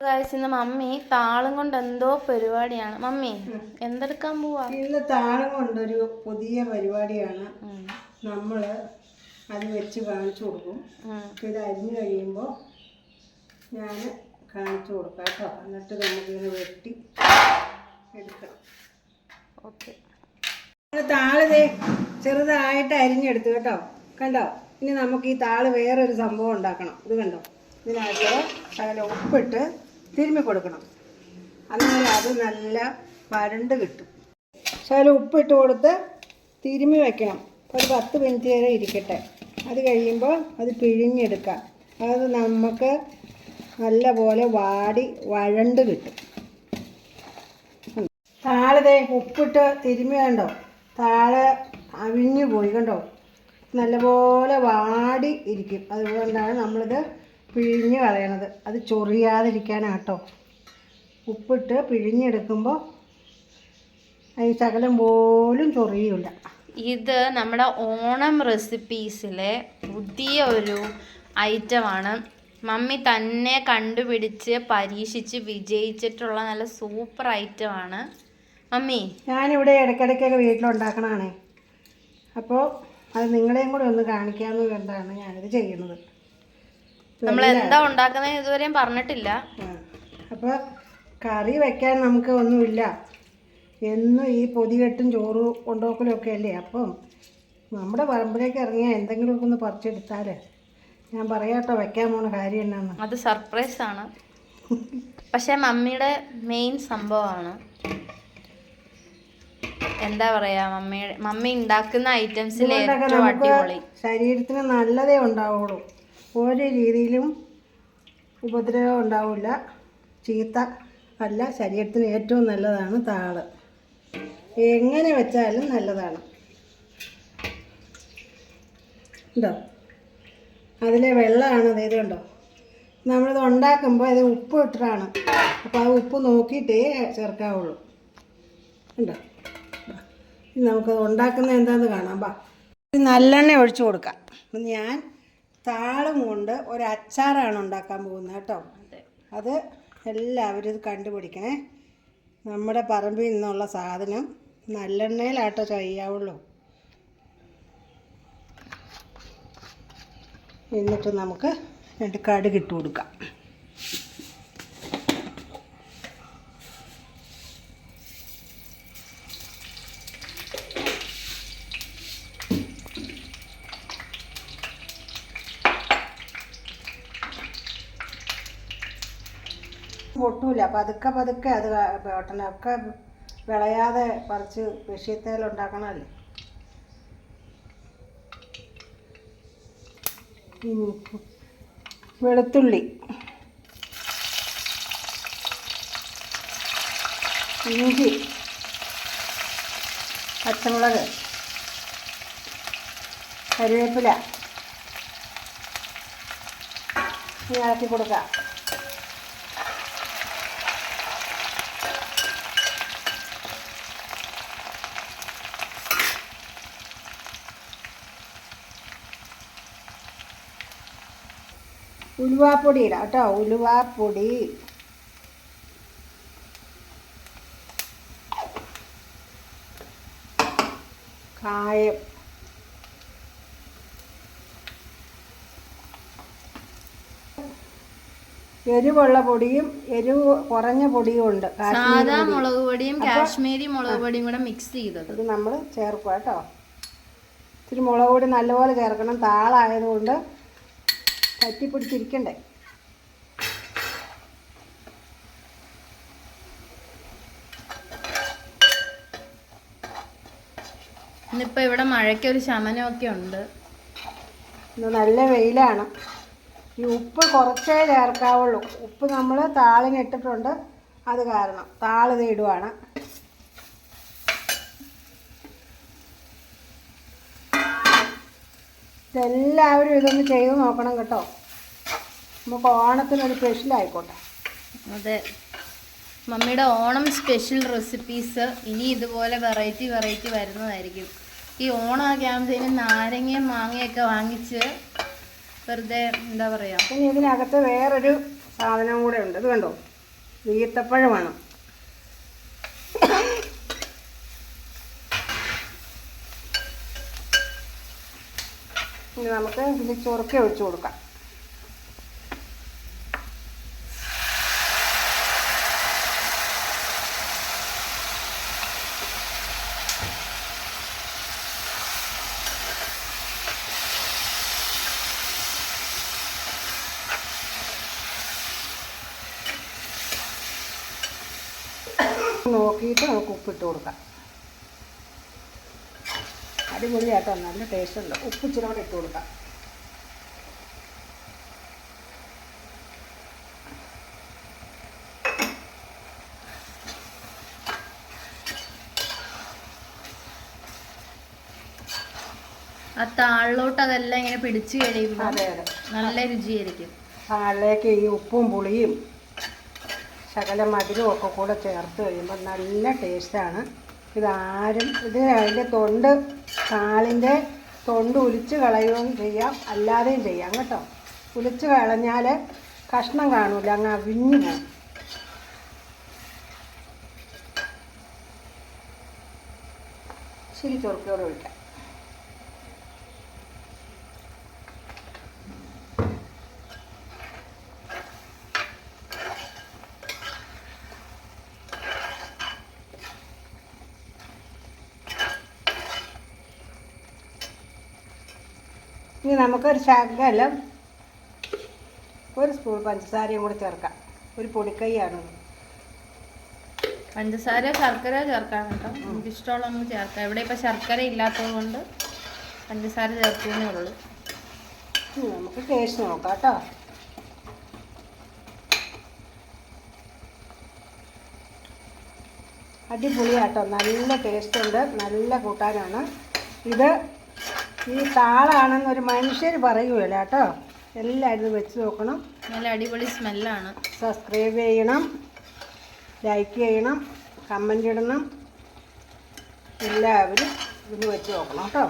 കഴിച്ചിരുന്ന mummy താളം കൊണ്ട് എന്തോ പരിപാടിയാണ്. മമ്മി എന്തെടുക്കാൻ പോവാ? ഇന്ന് താളം കൊണ്ടൊരു പുതിയ പരിപാടിയാണ്. നമ്മൾ അത് വെച്ച് കാണിച്ചു കൊടുക്കും. ഇത് അരിഞ്ഞു കഴിയുമ്പോൾ ഞാൻ കാണിച്ചു കൊടുക്കാം കേട്ടോ. എന്നിട്ട് നമുക്കിങ്ങനെ വെട്ടി എടുക്കണം. ഓക്കെ. താള് ചെറുതായിട്ട് അരിഞ്ഞെടുത്തു കേട്ടോ. കണ്ടോ? ഇനി നമുക്ക് ഈ താള് വേറൊരു സംഭവം ഉണ്ടാക്കണം. ഇത് കണ്ടോ? ഇതിനകത്ത് ശകലം ഉപ്പിട്ട് തിരുമ്മി കൊടുക്കണം. അന്നേരം അത് നല്ല വരണ്ട് കിട്ടും. ശകലം ഉപ്പിട്ട് കൊടുത്ത് തിരുമ്മി വയ്ക്കണം. ഒരു 10 മിനിറ്റ് വരെ ഇരിക്കട്ടെ. അത് കഴിയുമ്പോൾ അത് പിഴിഞ്ഞെടുക്കാം. അത് നമുക്ക് നല്ല പോലെ വഴണ്ട് കിട്ടും. താളെ ഉപ്പിട്ട് തിരുമ്മി കണ്ടോ? താള് അവിഞ്ഞു പോയി കണ്ടോ? നല്ലപോലെ വാടി ഇരിക്കും. അതുകൊണ്ടാണ് നമ്മളിത് പിഴിഞ്ഞ് കളയണത്. അത് ചൊറിയാതിരിക്കാനാട്ടോ. ഉപ്പിട്ട് പിഴിഞ്ഞെടുക്കുമ്പോൾ ഈ ശകലം പോലും ചൊറിയില്ല. ഇത് നമ്മുടെ ഓണം റെസിപ്പീസിലെ പുതിയ ഒരു ഐറ്റമാണ്. മമ്മി തന്നെ കണ്ടുപിടിച്ച് പരീക്ഷിച്ച് വിജയിച്ചിട്ടുള്ള നല്ല സൂപ്പർ ഐറ്റമാണ്. മമ്മി, ഞാനിവിടെ ഇടയ്ക്കിടയ്ക്കൊക്കെ വീട്ടിലുണ്ടാക്കണതാണേ. അപ്പോൾ അത് നിങ്ങളെയും കൂടെ ഒന്ന് കാണിക്കാമെന്ന് കണ്ടാണ് ഞാനിത് ചെയ്യുന്നത്. നമ്മൾ എന്താ ഉണ്ടാക്കുന്നത് ഇതുവരെയും പറഞ്ഞിട്ടില്ല. അപ്പോൾ കറി വെക്കാൻ നമുക്ക് ഒന്നുമില്ല. എന്നും ഈ പൊതികെട്ടും ചോറ് കൊണ്ടുപോക്കലും ഒക്കെ അല്ലേ. അപ്പം നമ്മുടെ പറമ്പിലേക്ക് ഇറങ്ങിയാൽ എന്തെങ്കിലുമൊക്കെ ഒന്ന് പറിച്ചെടുത്താൽ ഞാൻ പറയാട്ടോ വെക്കാൻ പോണ കാര്യം എന്നാന്ന്. അത് സർപ്രൈസാണ്. പക്ഷെ മമ്മിയുടെ മെയിൻ സംഭവമാണ്. എന്താ പറയാ, മമ്മി ഉണ്ടാക്കുന്ന ഐറ്റംസിൽ ഏറ്റവും അടിപൊളി. ശരീരത്തിന് നല്ലതേ ഉണ്ടാവുള്ളൂ. ഒരു രീതിയിലും ഉപദ്രവം ഉണ്ടാവില്ല. ചീത്ത അല്ല. ശരീരത്തിന് ഏറ്റവും നല്ലതാണ് താള്. എങ്ങനെ വെച്ചാലും നല്ലതാണ്. ഉണ്ടോ? അതിലെ വെള്ളമാണ് ഇത് കണ്ടോ? നമ്മളിത് ഉണ്ടാക്കുമ്പോൾ ഇത് ഉപ്പ് ഇട്ടിട്ടാണ്. അപ്പോൾ ആ ഉപ്പ് നോക്കിയിട്ടേ ചേർക്കാവുള്ളൂ. ഉണ്ടോ? നമുക്കത് ഉണ്ടാക്കുന്നത് എന്താണെന്ന് കാണാം. നല്ലെണ്ണ ഒഴിച്ചു കൊടുക്കാം. ഞാൻ താളം കൊണ്ട് ഒരു അച്ചാറാണ് ഉണ്ടാക്കാൻ പോകുന്നത് കേട്ടോ. അത് എല്ലാവരും ഇത് കണ്ടുപിടിക്കണേ. നമ്മുടെ പറമ്പിൽ നിന്നുള്ള സാധനം നല്ലെണ്ണയിലാട്ടോ ചെയ്യാവുള്ളൂ. എന്നിട്ട് നമുക്ക് 2 കടുക് ഇട്ട് കൊടുക്കാം. പൊട്ടൂല. പതുക്കെ പതുക്കെ അത് ഒക്കെ വിളയാതെ പറിച്ച് വിഷയത്തേലുണ്ടാക്കണമല്ലേ. വെളുത്തുള്ളി, ഇഞ്ചി, പച്ചമുളക്, കറിവേപ്പില ഇളക്കി കൊടുക്കാം. ഉലുവാപ്പൊടി ഇടാം കേട്ടോ. ഉലുവാപ്പൊടി, കായം, എരിവുള്ള പൊടിയും എരിവ് കുറഞ്ഞ പൊടിയും ഉണ്ട്. സാധാ മുളക് പൊടിയും കാശ്മീരി മുളക് പൊടിയും കൂടെ മിക്സ് ചെയ്തത് ഇത് നമ്മൾ ചേർക്കുക കേട്ടോ. ഇത്തിരി മുളക് പൊടി നല്ലപോലെ ചേർക്കണം. താളായതുകൊണ്ട് തട്ടിപ്പിടിച്ചിരിക്കണ്ടേ. ഇന്നിപ്പോൾ ഇവിടെ മഴയ്ക്കൊരു ശമനമൊക്കെ ഉണ്ട്. ഇന്ന് നല്ല വെയിലാണ്. ഈ ഉപ്പ് കുറച്ചേ ചേർക്കാവുള്ളൂ. ഉപ്പ് നമ്മൾ താളിനിട്ടിട്ടുണ്ട്. അത് കാരണം താളിത് ഇടുവാണ്. ഇതെല്ലാവരും ഇതൊന്ന് ചെയ്ത് നോക്കണം കേട്ടോ. നമുക്ക് ഓണത്തിനൊരു സ്പെഷ്യൽ ആയിക്കോട്ടെ. അതെ, മമ്മിയുടെ ഓണം സ്പെഷ്യൽ റെസിപ്പീസ് ഇനി ഇതുപോലെ വെറൈറ്റി വരുന്നതായിരിക്കും. ഈ ഓണമൊക്കെ ആകുമ്പോഴത്തേനും നാരങ്ങയും മാങ്ങയൊക്കെ വാങ്ങിച്ച് വെറുതെ എന്താ പറയുക. പിന്നെ ഇതിനകത്ത് വേറൊരു സാധനം കൂടെ ഉണ്ട്. ഇത് കണ്ടോ, ഈത്തപ്പഴമാണ്. ഇനി നമുക്ക് ഇതിൽ ചൊറുക്ക ഒഴിച്ചു കൊടുക്കാം. നോക്കിയിട്ട് നമുക്ക് ഉപ്പിട്ട് കൊടുക്കാം. അടിപൊളിയാട്ടോ, നല്ല ടേസ്റ്റ് ഉണ്ട്. ഉപ്പ് ഇച്ചിരി കൂടെ ഇട്ട് കൊടുക്കാം. ആ താളിലോട്ട് അതെല്ലാം ഇങ്ങനെ പിടിച്ച് കഴിയുമ്പോൾ അതെ അതെ, നല്ല രുചിയായിരിക്കും. താളിലേക്ക് ഈ ഉപ്പും പുളിയും ശകലം മധുരവും ഒക്കെ കൂടെ ചേർത്ത് കഴിയുമ്പോൾ നല്ല ടേസ്റ്റാണ്. ഇതാരും അതിൻ്റെ താളിൻ്റെ തൊണ്ട് ഉലിച്ച് കളയുകയും ചെയ്യാം, അല്ലാതെയും ചെയ്യാം കേട്ടോ. ഉലിച്ച് കളഞ്ഞാൽ കഷ്ണം കാണൂല, അങ്ങ് അവിഞ്ഞു പോകും. ശരി, ചൊറുക്കോടെ ഒഴിക്കാം. ഇനി നമുക്കൊരു ശകലം ഒരു സ്പൂൺ പഞ്ചസാരയും കൂടി ചേർക്കാം. ഒരു പൊടിക്കൈയാണ്. പഞ്ചസാര ശർക്കര ചേർക്കാം കേട്ടോ, നമുക്ക് ഇഷ്ടമുള്ള നമുക്ക് ചേർക്കാം. ഇവിടെ ഇപ്പം ശർക്കര ഇല്ലാത്തത് കൊണ്ട് പഞ്ചസാര ചേർക്കുന്നേ ഉള്ളൂ. നമുക്ക് ടേസ്റ്റ് നോക്കാം കേട്ടോ. അടിപൊളിയാട്ടോ, നല്ല ടേസ്റ്റ് ഉണ്ട്, നല്ല കൂട്ടാനാണ് ഇത്. ഈ താളാണെന്നൊരു മനുഷ്യർ പറയുകയില്ല കേട്ടോ. എല്ലാവരും വെച്ച് നോക്കണം. നല്ല അടിപൊളി സ്മെല്ലാണ്. സബ്സ്ക്രൈബ് ചെയ്യണം, ലൈക്ക് ചെയ്യണം, കമൻ്റ് ഇടണം. എല്ലാവരും ഇത് വെച്ച് നോക്കണം കേട്ടോ.